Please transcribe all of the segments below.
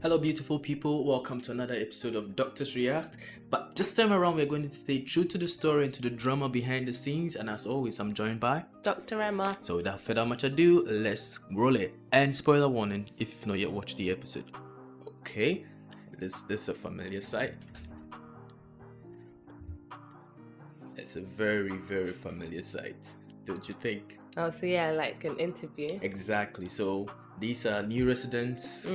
Hello, beautiful people. Welcome to another episode of Doctors React. But this time around, we're going to stay true to the story and to the drama behind the scenes. And as always, I'm joined by Dr. Emma. So without further much ado, let's roll it. And spoiler warning if you've not yet watched the episode. Okay, this is a familiar sight. It's a very, very familiar sight, don't you think? Oh, so yeah, like an interview. Exactly. So these are new residents,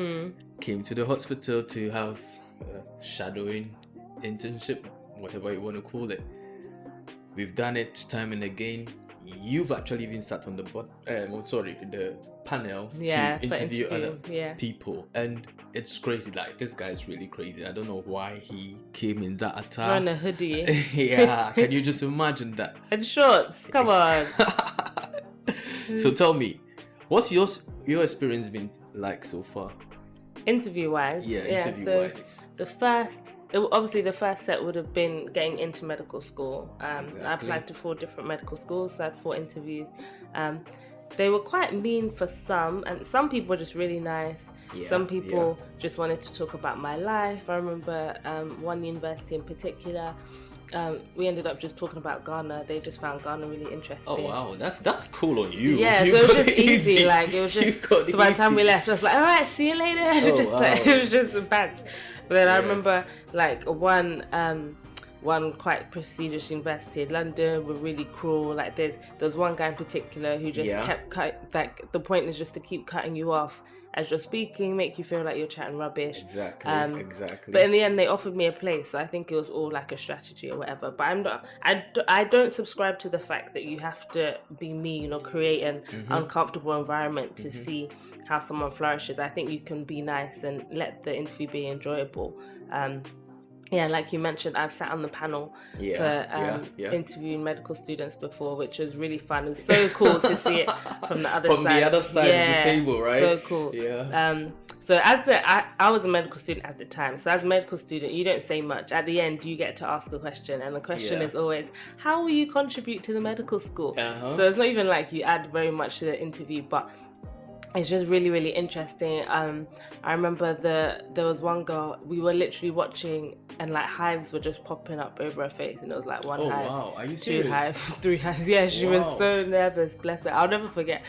came to the hospital to have a shadowing internship, whatever you want to call it. We've done it time and again. You've actually even sat on the the panel to interview other people, and it's crazy. Like, this guy's really crazy. I don't know why he came in that attire. Wearing a hoodie. Yeah, can you just imagine that? And shorts, come on. So tell me, what's your experience been like so far? Interview-wise? Yeah, so the first set would have been getting into medical school. I applied to 4 different medical schools, so I had 4 interviews. They were quite mean for some, and some people were just really nice. Some people just wanted to talk about my life. I remember one university in particular, we ended up just talking about Ghana. They just found Ghana really interesting. Oh wow, that's cool on you. Yeah, you so it was just easy. Like, it was just, so by the time we left, I was like, all right, see you later. It was just a bad. But then I remember like one quite prestigious university in London were really cruel. Like, there was one guy in particular who just kept like, the point is just to keep cutting you off as you're speaking, make you feel like you're chatting rubbish. Exactly. But in the end, they offered me a place, so I think it was all like a strategy or whatever. But I don't subscribe to the fact that you have to be mean or create an uncomfortable environment to see how someone flourishes. I think you can be nice and let the interview be enjoyable. Like you mentioned, I've sat on the panel for interviewing medical students before, which was really fun. It was so cool to see it from the other side. From the other side of the table, right? So cool. Yeah. So I was a medical student at the time. So as a medical student, you don't say much. At the end, you get to ask a question, and the question is always, how will you contribute to the medical school? So it's not even like you add very much to the interview, but it's just really, really interesting. I remember there was one girl, we were literally watching, and like hives were just popping up over her face, and it was like 1 hive, wow. Are you 2 serious? hives, 3 hives. Yeah, she was so nervous, bless her. I'll never forget.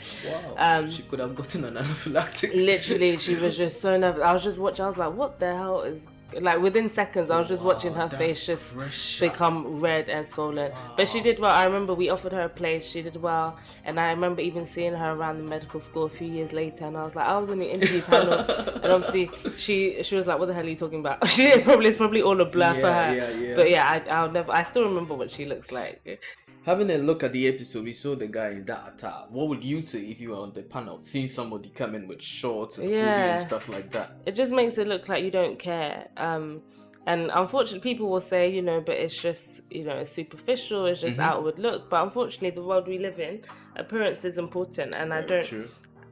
Wow. She could have gotten an anaphylactic. Literally, she was just so nervous. I was just watching, I was like, what the hell is... Like, within seconds, I was just watching her face just become red and swollen. But she did well. I remember we offered her a place. She did well. And I remember even seeing her around the medical school a few years later. And I was like, I was on the interview panel. And obviously, she was like, what the hell are you talking about? It's probably all a blur for her. Yeah. But yeah, I still remember what she looks like. Having a look at the episode, we saw the guy in that attire. What would you say if you were on the panel, seeing somebody come in with shorts and hoodie and stuff like that? It just makes it look like you don't care. And unfortunately, people will say, but it's just, it's superficial, it's just outward look. But unfortunately, the world we live in, appearance is important. And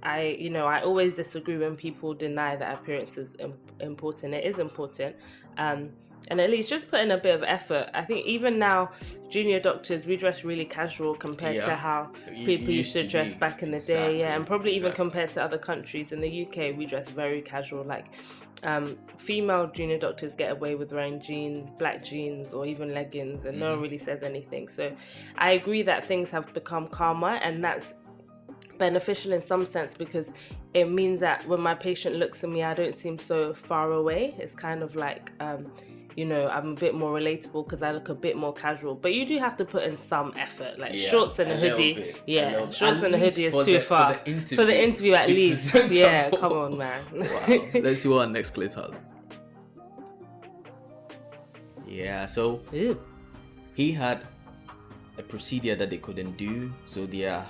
I always disagree when people deny that appearance is important. It is important. And at least just put in a bit of effort. I think even now, junior doctors, we dress really casual compared to how people used to dress back in the day. And probably even compared to other countries. In the UK, we dress very casual. Like, female junior doctors get away with wearing jeans, black jeans, or even leggings, and no one really says anything. So I agree that things have become calmer, and that's beneficial in some sense, because it means that when my patient looks at me, I don't seem so far away. It's kind of like... I'm a bit more relatable because I look a bit more casual. But you do have to put in some effort, like shorts and a hoodie. Shorts and a hoodie is too far. For the interview, at least. Yeah, come on, man. Wow. Let's see what our next clip has. Yeah, so he had a procedure that they couldn't do. So their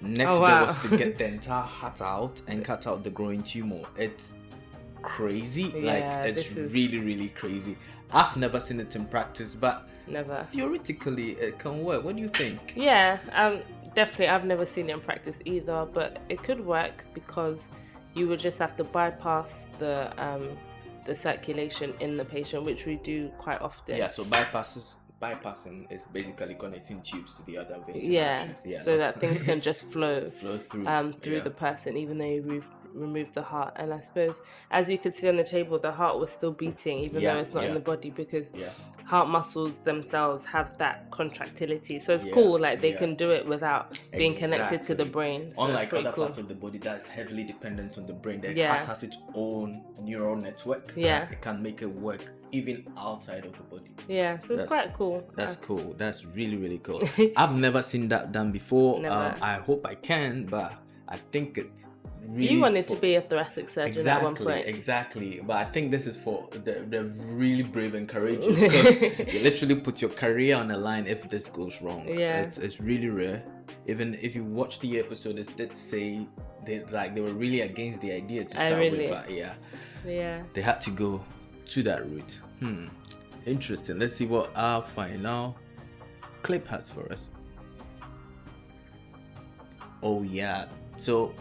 next step was to get the entire heart out and cut out the growing tumor. It's crazy. It's really, really crazy. I've never seen it in practice, but theoretically it can work. What do you think? Yeah, definitely. I've never seen it in practice either, but it could work because you would just have to bypass the circulation in the patient, which we do quite often. Yeah, so bypassing is basically connecting tubes to the other veins. So that things can just flow through the person, even though you remove the heart. And I suppose, as you could see on the table, the heart was still beating, even though it's not in the body, because heart muscles themselves have that contractility. So it's cool, like they can do it without being connected to the brain. So unlike other parts of the body that's heavily dependent on the brain, the heart has its own neural network. It can make it work even outside of the body. So it's quite cool. That's cool. That's really, really cool. I've never seen that done before. I hope I can, but I think it's really... You wanted to be a thoracic surgeon at one point. Exactly. But I think this is for the really brave and courageous, because you literally put your career on the line if this goes wrong. It's really rare. Even if you watch the episode, it did say they were really against the idea to start with, but they had to go to that route. Interesting. Let's see what our final clip has for us. Oh yeah, so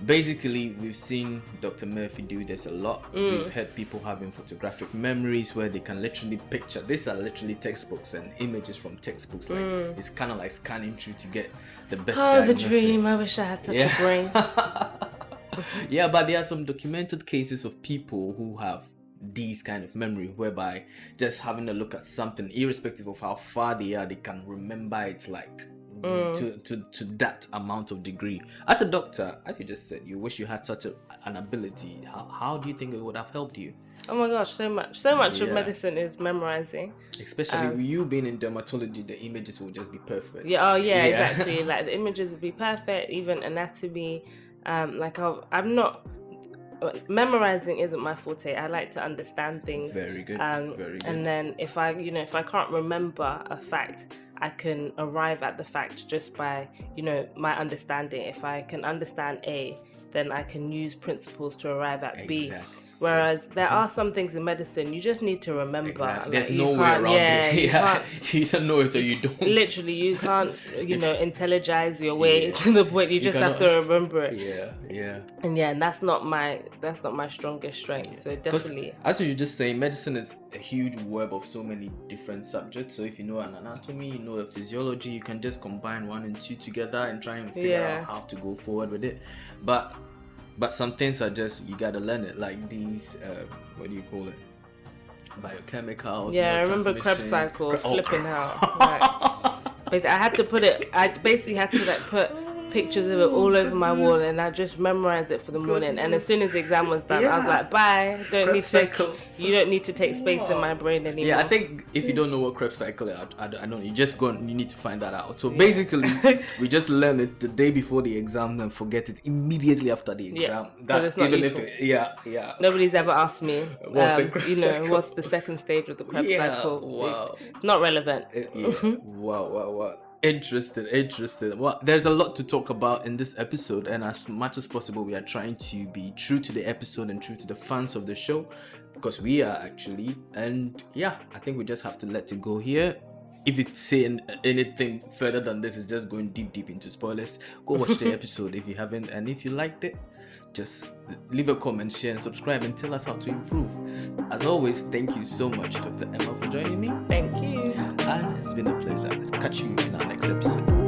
basically we've seen Dr. Murphy do this a lot. We've heard people having photographic memories where they can literally picture. These are literally textbooks and images from textbooks. Like it's kind of like scanning through to get the best diagnosis. The dream. I wish I had such a brain. Yeah, but there are some documented cases of people who have these kind of memory, whereby just having a look at something, irrespective of how far they are, they can remember it like to that amount of degree. As a doctor, as you just said, you wish you had such an ability. How do you think it would have helped you? Oh my gosh, so much of medicine is memorizing. Especially with you being in dermatology, the images will just be perfect. Exactly. Like the images would be perfect, even anatomy. I'm not... Memorizing isn't my forte. I like to understand things. Very good. Very good. And then if I can't remember a fact, I can arrive at the fact just by, my understanding. If I can understand A, then I can use principles to arrive at B. Whereas there are some things in medicine you just need to remember. Like, there's no way around it. You don't know it or you don't. Literally, you can't, intelligize your way to the point. You just have to remember it. And that's not my strongest strength. So definitely. As you just say, medicine is a huge web of so many different subjects. So if you know an anatomy, you know a physiology, you can just combine 1 and 2 together and try and figure out how to go forward with it. But some things are just, you gotta learn it, like these, what do you call it? Biochemicals. Yeah, I remember Krebs cycle, flipping out. Basically, I basically had to put pictures of it all over my wall, and I just memorized it for the morning. And as soon as the exam was done, I was like, bye. You don't need to take space in my brain anymore. Yeah, I think if you don't know what Krebs cycle is, I don't. You just go and you need to find that out. So basically, we just learn it the day before the exam and forget it immediately after the exam. That's even if nobody's ever asked me, what's the second stage of the Krebs cycle? Wow. It's not relevant. Wow. Interesting. Well, there's a lot to talk about in this episode, and as much as possible, we are trying to be true to the episode and true to the fans of the show, because we are actually. And I think we just have to let it go here. If it's saying anything further than this, is just going deep into spoilers. Go watch the episode if you haven't, and if you liked it, just leave a comment, share, and subscribe, and tell us how to improve. As always, thank you so much, Dr. Emma, for joining me. Thank you. And it's been a pleasure. Let's catch you in our next episode.